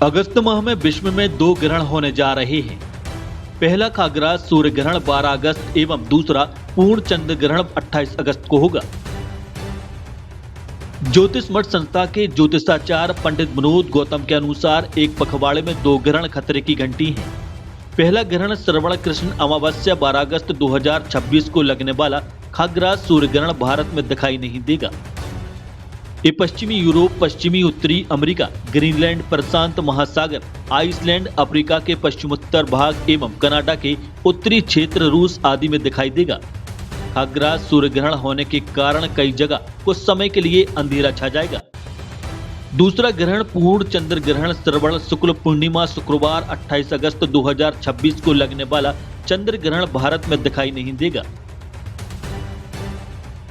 अगस्त माह में विश्व में दो ग्रहण होने जा रहे हैं। पहला खग्रास सूर्य ग्रहण 12 अगस्त एवं दूसरा पूर्ण चंद्र ग्रहण 28 अगस्त को होगा। ज्योतिष मठ संस्था के ज्योतिषाचार्य पंडित विनोद गौतम के अनुसार एक पखवाड़े में दो ग्रहण खतरे की घंटी हैं। पहला ग्रहण श्रवण कृष्ण अमावस्या 12 अगस्त 2026 को लगने वाला खग्रास सूर्य ग्रहण भारत में दिखाई नहीं देगा। ये पश्चिमी यूरोप, पश्चिमी उत्तरी अमेरिका, ग्रीनलैंड, प्रशांत महासागर, आइसलैंड, अफ्रीका के पश्चिमोत्तर भाग एवं कनाडा के उत्तरी क्षेत्र, रूस आदि में दिखाई देगा। खग्रास सूर्य ग्रहण होने के कारण कई जगह कुछ समय के लिए अंधेरा छा जाएगा। दूसरा ग्रहण पूर्ण चंद्र ग्रहण श्रवण शुक्ल पूर्णिमा शुक्रवार 28 अगस्त 2026 को लगने वाला चंद्र ग्रहण भारत में दिखाई नहीं देगा।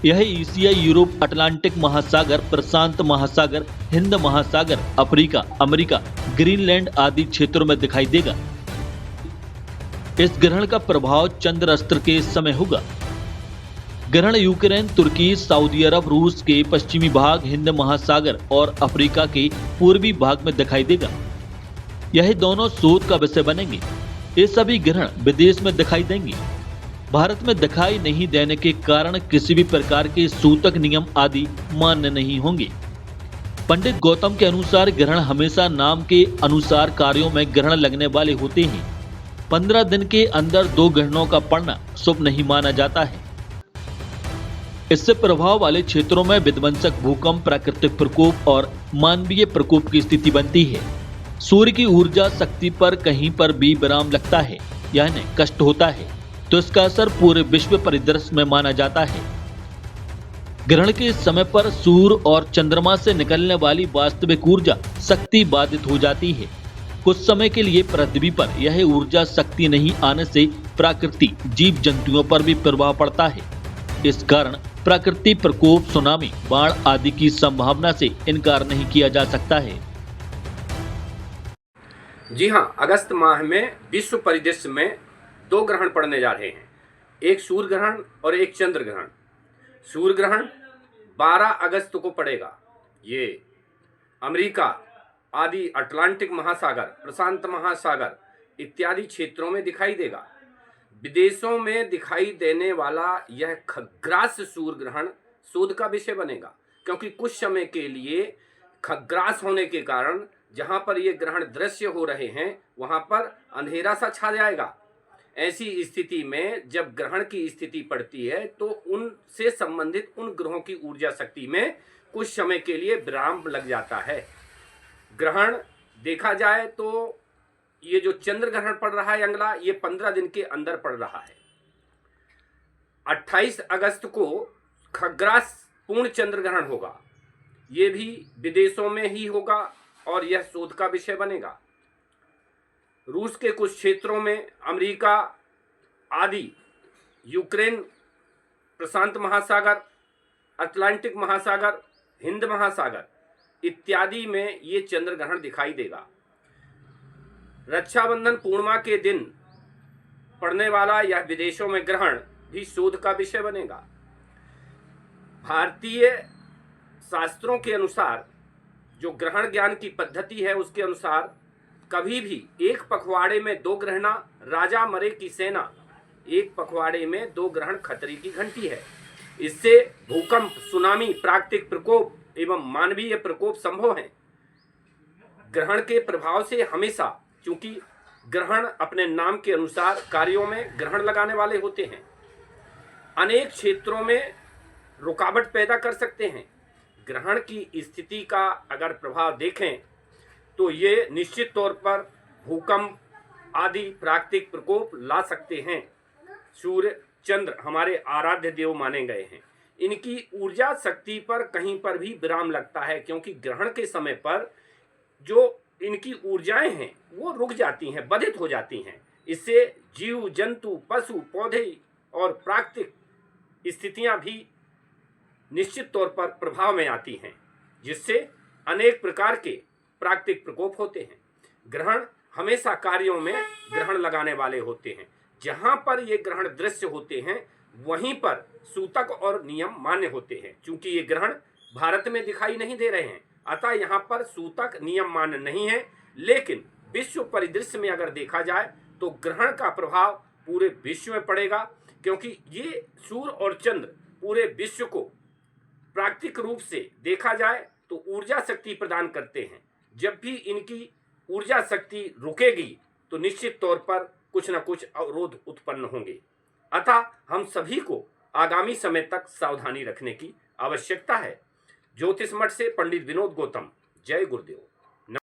यह एशिया, यूरोप, अटलांटिक महासागर, प्रशांत महासागर, हिंद महासागर, अफ्रीका, अमेरिका, ग्रीनलैंड आदि क्षेत्रों में दिखाई देगा। इस ग्रहण का प्रभाव चंद्र अस्त्र के समय होगा। ग्रहण यूक्रेन, तुर्की, सऊदी अरब, रूस के पश्चिमी भाग, हिंद महासागर और अफ्रीका के पूर्वी भाग में दिखाई देगा। यह दोनों शोध का विषय बनेंगे। ये सभी ग्रहण विदेश में दिखाई देंगे। भारत में दिखाई नहीं देने के कारण किसी भी प्रकार के सूतक नियम आदि मान्य नहीं होंगे। पंडित गौतम के अनुसार ग्रहण हमेशा नाम के अनुसार कार्यों में ग्रहण लगने वाले होते हैं। 15 दिन के अंदर दो ग्रहणों का पड़ना शुभ नहीं माना जाता है। इससे प्रभाव वाले क्षेत्रों में विध्वंसक भूकंप, प्राकृतिक प्रकोप और मानवीय प्रकोप की स्थिति बनती है। सूर्य की ऊर्जा शक्ति पर कहीं पर भी विराम लगता है, यानी कष्ट होता है, तो इसका असर पूरे विश्व परिदृश्य में माना जाता है। ग्रहण के समय पर सूर्य और चंद्रमा से निकलने वाली वास्तविक ऊर्जा शक्ति बाधित हो जाती है। कुछ समय के लिए पृथ्वी पर यह ऊर्जा शक्ति नहीं आने से प्राकृतिक जीव जंतुओं पर भी प्रभाव पड़ता है। इस कारण प्राकृतिक प्रकोप, सुनामी, बाढ़ आदि की संभावना से इनकार नहीं किया जा सकता है। जी हाँ, अगस्त माह में विश्व परिदृश्य में दो ग्रहण पड़ने जा रहे हैं, एक सूर्य ग्रहण और एक चंद्र ग्रहण। सूर्य ग्रहण 12 अगस्त को पड़ेगा। ये अमेरिका आदि अटलांटिक महासागर, प्रशांत महासागर इत्यादि क्षेत्रों में दिखाई देगा। विदेशों में दिखाई देने वाला यह खग्रास सूर्य ग्रहण शोध का विषय बनेगा, क्योंकि कुछ समय के लिए खग्रास होने के कारण जहां पर ये ग्रहण दृश्य हो रहे हैं वहां पर अंधेरा सा छा जाएगा। ऐसी स्थिति में जब ग्रहण की स्थिति पड़ती है तो उनसे संबंधित उन ग्रहों की ऊर्जा शक्ति में कुछ समय के लिए विराम लग जाता है। ग्रहण देखा जाए तो ये जो चंद्र ग्रहण पड़ रहा है अगला, ये 15 दिन के अंदर पड़ रहा है। 28 अगस्त को खग्रास पूर्ण चंद्र ग्रहण होगा। ये भी विदेशों में ही होगा और यह शोध का विषय बनेगा। रूस के कुछ क्षेत्रों में, अमेरिका आदि, यूक्रेन, प्रशांत महासागर, अटलांटिक महासागर, हिंद महासागर इत्यादि में ये चंद्र ग्रहण दिखाई देगा। रक्षाबंधन पूर्णिमा के दिन पड़ने वाला यह विदेशों में ग्रहण भी शोध का विषय बनेगा। भारतीय शास्त्रों के अनुसार जो ग्रहण ज्ञान की पद्धति है उसके अनुसार कभी भी एक पखवाड़े में दो ग्रहण राजा मरे की सेना, एक पखवाड़े में दो ग्रहण खतरे की घंटी है। इससे भूकंप, सुनामी, प्राकृतिक प्रकोप एवं मानवीय प्रकोप संभव है। ग्रहण के प्रभाव से हमेशा, चूंकि ग्रहण अपने नाम के अनुसार कार्यों में ग्रहण लगाने वाले होते हैं, अनेक क्षेत्रों में रुकावट पैदा कर सकते हैं। ग्रहण की स्थिति का अगर प्रभाव देखें तो ये निश्चित तौर पर भूकंप आदि प्राकृतिक प्रकोप ला सकते हैं। सूर्य, चंद्र हमारे आराध्य देव माने गए हैं। इनकी ऊर्जा शक्ति पर कहीं पर भी विराम लगता है, क्योंकि ग्रहण के समय पर जो इनकी ऊर्जाएं हैं वो रुक जाती हैं, बाधित हो जाती हैं। इससे जीव जंतु, पशु, पौधे और प्राकृतिक स्थितियां भी निश्चित तौर पर प्रभाव में आती हैं, जिससे अनेक प्रकार के प्राकृतिक प्रकोप होते हैं। ग्रहण हमेशा कार्यों में ग्रहण लगाने वाले होते हैं। जहां पर ये ग्रहण दृश्य होते हैं वहीं पर सूतक और नियम मान्य होते हैं। चूंकि ये ग्रहण भारत में दिखाई नहीं दे रहे हैं, अतः यहाँ पर सूतक नियम मान्य नहीं है। लेकिन विश्व परिदृश्य में अगर देखा जाए तो ग्रहण का प्रभाव पूरे विश्व में पड़ेगा, क्योंकि ये सूर्य और चंद्र पूरे विश्व को प्राकृतिक रूप से देखा जाए तो ऊर्जा शक्ति प्रदान करते हैं। जब भी इनकी ऊर्जा शक्ति रुकेगी तो निश्चित तौर पर कुछ न कुछ अवरोध उत्पन्न होंगे। अतः हम सभी को आगामी समय तक सावधानी रखने की आवश्यकता है। ज्योतिष मठ से पंडित विनोद गौतम। जय गुरुदेव।